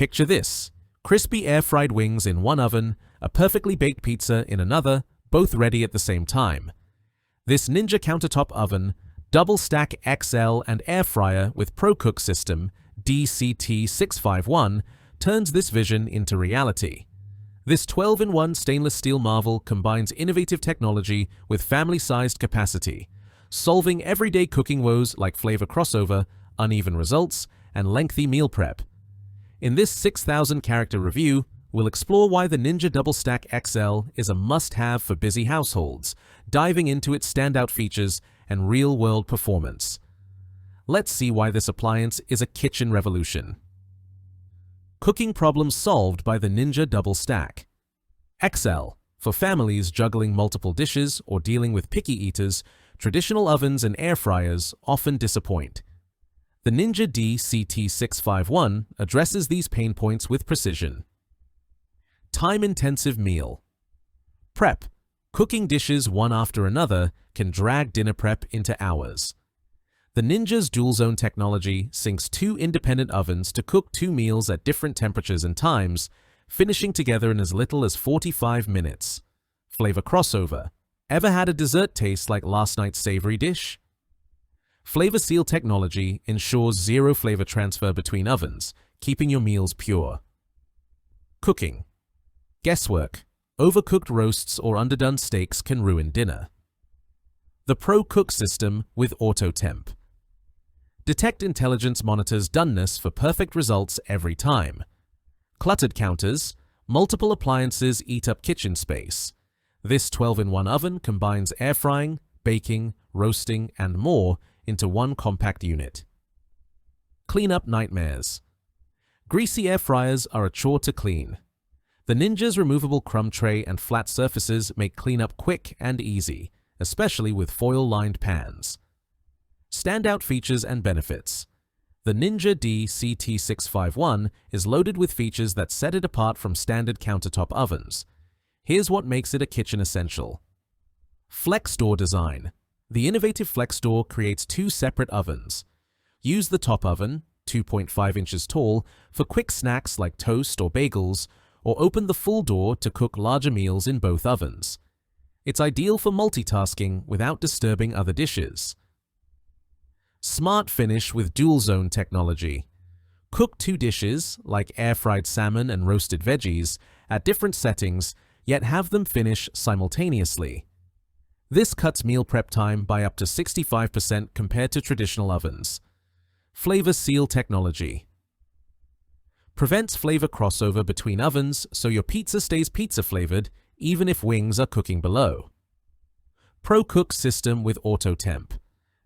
Picture this: crispy air-fried wings in one oven, a perfectly baked pizza in another, both ready at the same time. This Ninja Countertop Oven, Double Stack XL and Air Fryer with ProCook System DCT651 turns this vision into reality. This 12-in-1 stainless steel marvel combines innovative technology with family-sized capacity, solving everyday cooking woes like flavor crossover, uneven results, and lengthy meal prep. In this 6,000-character review, we'll explore why the Ninja Double Stack XL is a must-have for busy households, diving into its standout features and real-world performance. Let's see why this appliance is a kitchen revolution. Cooking problems solved by the Ninja Double Stack XL. For families juggling multiple dishes or dealing with picky eaters, traditional ovens and air fryers often disappoint. The Ninja DCT651 addresses these pain points with precision. Time-intensive meal prep. Cooking dishes one after another can drag dinner prep into hours. The Ninja's DualZone Technology syncs two independent ovens to cook two meals at different temperatures and times, finishing together in as little as 45 minutes. Flavor crossover. Ever had a dessert taste like last night's savory dish? FlavorSeal technology ensures zero flavor transfer between ovens, keeping your meals pure. Cooking guesswork. Overcooked roasts or underdone steaks can ruin dinner. The ProCook System with AutoTemp. Detect Intelligence monitors doneness for perfect results every time. Cluttered counters. Multiple appliances eat up kitchen space. This 12-in-1 oven combines air frying, baking, roasting, and more into one compact unit. Cleanup nightmares. Greasy air fryers are a chore to clean. The Ninja's removable crumb tray and flat surfaces make cleanup quick and easy, especially with foil-lined pans. Standout features and benefits. The Ninja DCT651 is loaded with features that set it apart from standard countertop ovens. Here's what makes it a kitchen essential. Flexdoor design. The innovative Flexdoor creates two separate ovens. Use the top oven, 2.5 inches tall, for quick snacks like toast or bagels, or open the full door to cook larger meals in both ovens. It's ideal for multitasking without disturbing other dishes. Smart finish with DualZone Technology. Cook two dishes, like air-fried salmon and roasted veggies, at different settings, yet have them finish simultaneously. This cuts meal prep time by up to 65% compared to traditional ovens. FlavorSeal technology. Prevents flavor crossover between ovens so your pizza stays pizza-flavored even if wings are cooking below. ProCook System with AutoTemp.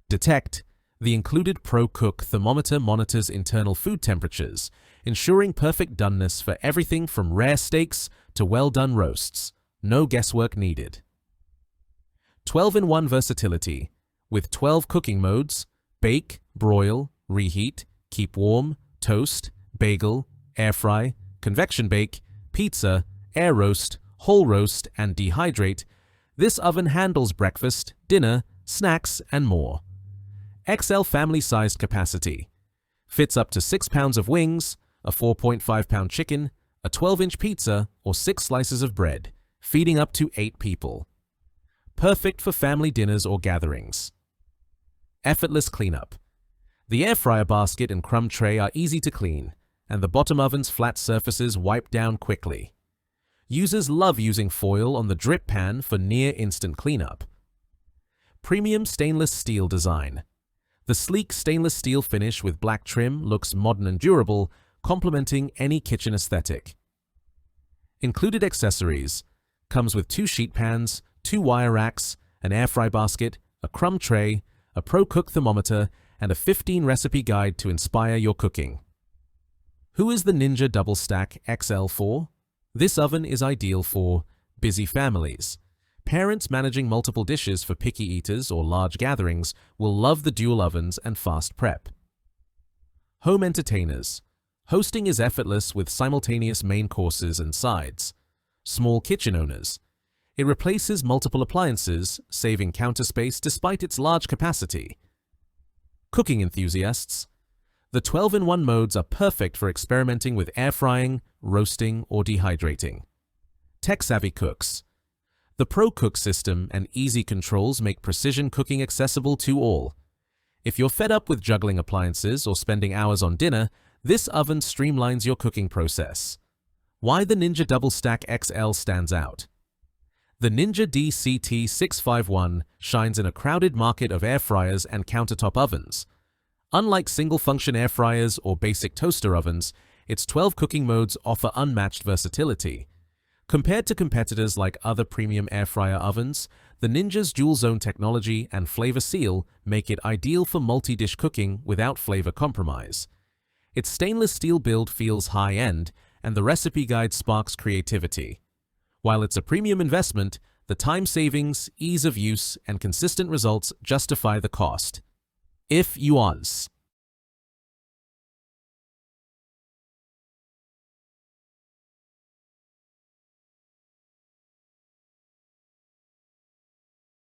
Detect. The included ProCook thermometer monitors internal food temperatures, ensuring perfect doneness for everything from rare steaks to well-done roasts. No guesswork needed. 12-in-1 versatility. With 12 cooking modes: bake, broil, reheat, keep warm, toast, bagel, air fry, convection bake, pizza, air roast, whole roast, and dehydrate, this oven handles breakfast, dinner, snacks, and more. XL family-sized capacity. Fits up to 6 pounds of wings, a 4.5-pound chicken, a 12-inch pizza, or 6 slices of bread, feeding up to 8 people. Perfect for family dinners or gatherings. Effortless cleanup. The air fryer basket and crumb tray are easy to clean, and the bottom oven's flat surfaces wipe down quickly. Users love using foil on the drip pan for near-instant cleanup. Premium stainless steel design. The sleek stainless steel finish with black trim looks modern and durable, complementing any kitchen aesthetic. Included accessories. Comes with 2 sheet pans, 2 wire racks, an air fry basket, a crumb tray, a ProCook thermometer, and a 15-recipe guide to inspire your cooking. Who is the Ninja Double Stack XL for? This oven is ideal for busy families. Parents managing multiple dishes for picky eaters or large gatherings will love the dual ovens and fast prep. Home entertainers. Hosting is effortless with simultaneous main courses and sides. Small kitchen owners. It replaces multiple appliances, saving counter space despite its large capacity. Cooking enthusiasts. The 12-in-1 modes are perfect for experimenting with air frying, roasting, or dehydrating. Tech-savvy cooks. The Pro Cook system and easy controls make precision cooking accessible to all. If you're fed up with juggling appliances or spending hours on dinner, this oven streamlines your cooking process. Why the Ninja Double Stack XL stands out. The Ninja DCT651 shines in a crowded market of air fryers and countertop ovens. Unlike single-function air fryers or basic toaster ovens, its 12 cooking modes offer unmatched versatility. Compared to competitors like other premium air fryer ovens, the Ninja's DualZone Technology and FlavorSeal make it ideal for multi-dish cooking without flavor compromise. Its stainless steel build feels high-end, and the recipe guide sparks creativity. While it's a premium investment, the time savings, ease of use, and consistent results justify the cost. If you want.